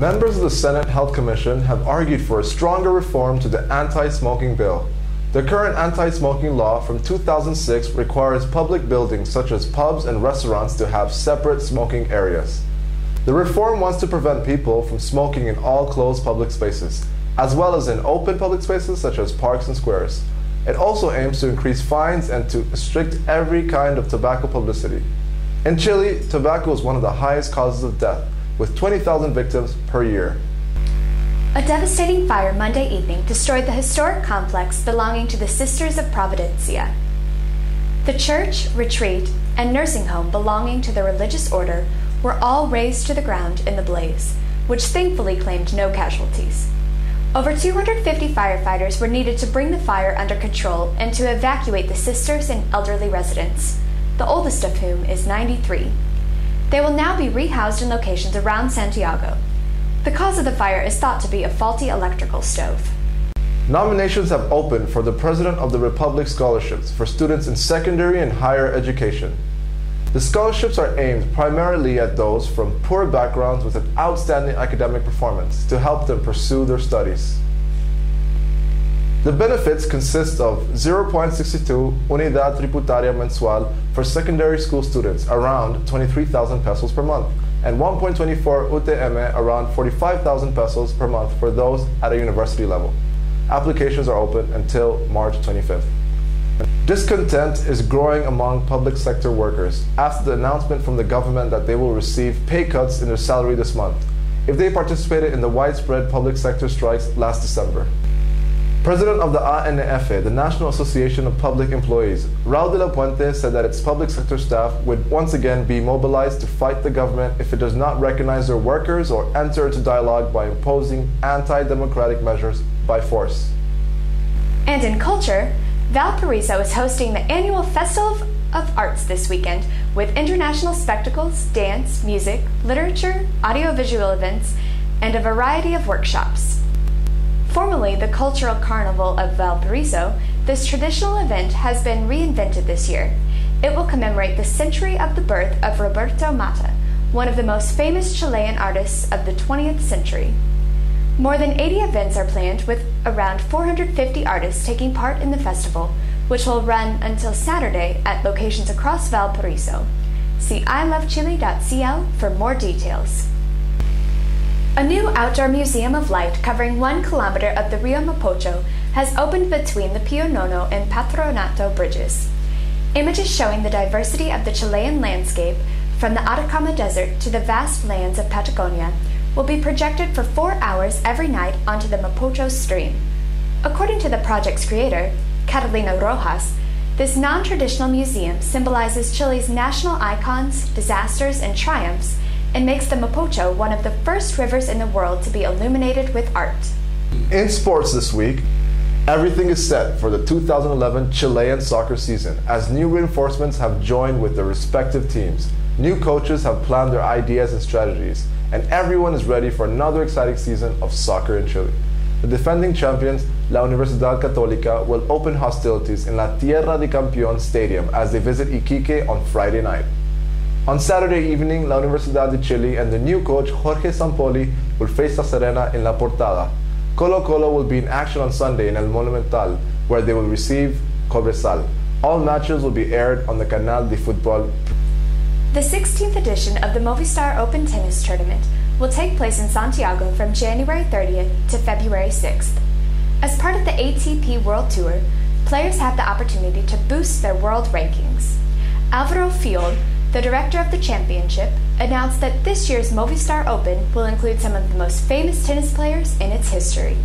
Members of the Senate Health Commission have argued for a stronger reform to the anti-smoking bill. The current anti-smoking law from 2006 requires public buildings such as pubs and restaurants to have separate smoking areas. The reform wants to prevent people from smoking in all closed public spaces, as well as in open public spaces such as parks and squares. It also aims to increase fines and to restrict every kind of tobacco publicity. In Chile, tobacco is one of the highest causes of death, with 20,000 victims per year. A devastating fire Monday evening destroyed the historic complex belonging to the Sisters of Providencia. The church, retreat, and nursing home belonging to the religious order were all razed to the ground in the blaze, which thankfully claimed no casualties. Over 250 firefighters were needed to bring the fire under control and to evacuate the sisters and elderly residents, the oldest of whom is 93. They will now be rehoused in locations around Santiago. The cause of the fire is thought to be a faulty electrical stove. Nominations have opened for the President of the Republic scholarships for students in secondary and higher education. The scholarships are aimed primarily at those from poor backgrounds with an outstanding academic performance to help them pursue their studies. The benefits consist of 0.62 unidad tributaria mensual for secondary school students, around 23,000 pesos per month, and 1.24 UTM, around 45,000 pesos per month for those at a university level. Applications are open until March 25th. Discontent is growing among public sector workers after the announcement from the government that they will receive pay cuts in their salary this month if they participated in the widespread public sector strikes last December. President of the ANF, the National Association of Public Employees, Raul de la Puente, said that its public sector staff would once again be mobilized to fight the government if it does not recognize their workers or enter into dialogue by imposing anti-democratic measures by force. And in culture, Valparaiso is hosting the annual Festival of Arts this weekend with international spectacles, dance, music, literature, audiovisual events, and a variety of workshops. Formerly the Cultural Carnival of Valparaiso, this traditional event has been reinvented this year. It will commemorate the century of the birth of Roberto Mata, one of the most famous Chilean artists of the 20th century. More than 80 events are planned, with around 450 artists taking part in the festival, which will run until Saturday at locations across Valparaiso. See ilovechile.cl for more details. A new outdoor museum of light covering 1 kilometer of the Rio Mapocho has opened between the Pio Nono and Patronato bridges. Images showing the diversity of the Chilean landscape, from the Atacama Desert to the vast lands of Patagonia, will be projected for 4 hours every night onto the Mapocho stream. According to the project's creator, Catalina Rojas, this non-traditional museum symbolizes Chile's national icons, disasters, and triumphs, and makes the Mapocho one of the first rivers in the world to be illuminated with art. In sports this week, everything is set for the 2011 Chilean soccer season as new reinforcements have joined with their respective teams. New coaches have planned their ideas and strategies, and everyone is ready for another exciting season of soccer in Chile. The defending champions, La Universidad Católica, will open hostilities in La Tierra de Campeón Stadium as they visit Iquique on Friday night. On Saturday evening, La Universidad de Chile and the new coach Jorge Sampaoli will face La Serena in La Portada. Colo-Colo will be in action on Sunday in El Monumental, where they will receive Cobresal. All matches will be aired on the Canal de Fútbol. The 16th edition of the Movistar Open Tennis Tournament will take place in Santiago from January 30th to February 6th. As part of the ATP World Tour, players have the opportunity to boost their world rankings. Alvaro Fiol, the director of the championship, announced that this year's Movistar Open will include some of the most famous tennis players in its history.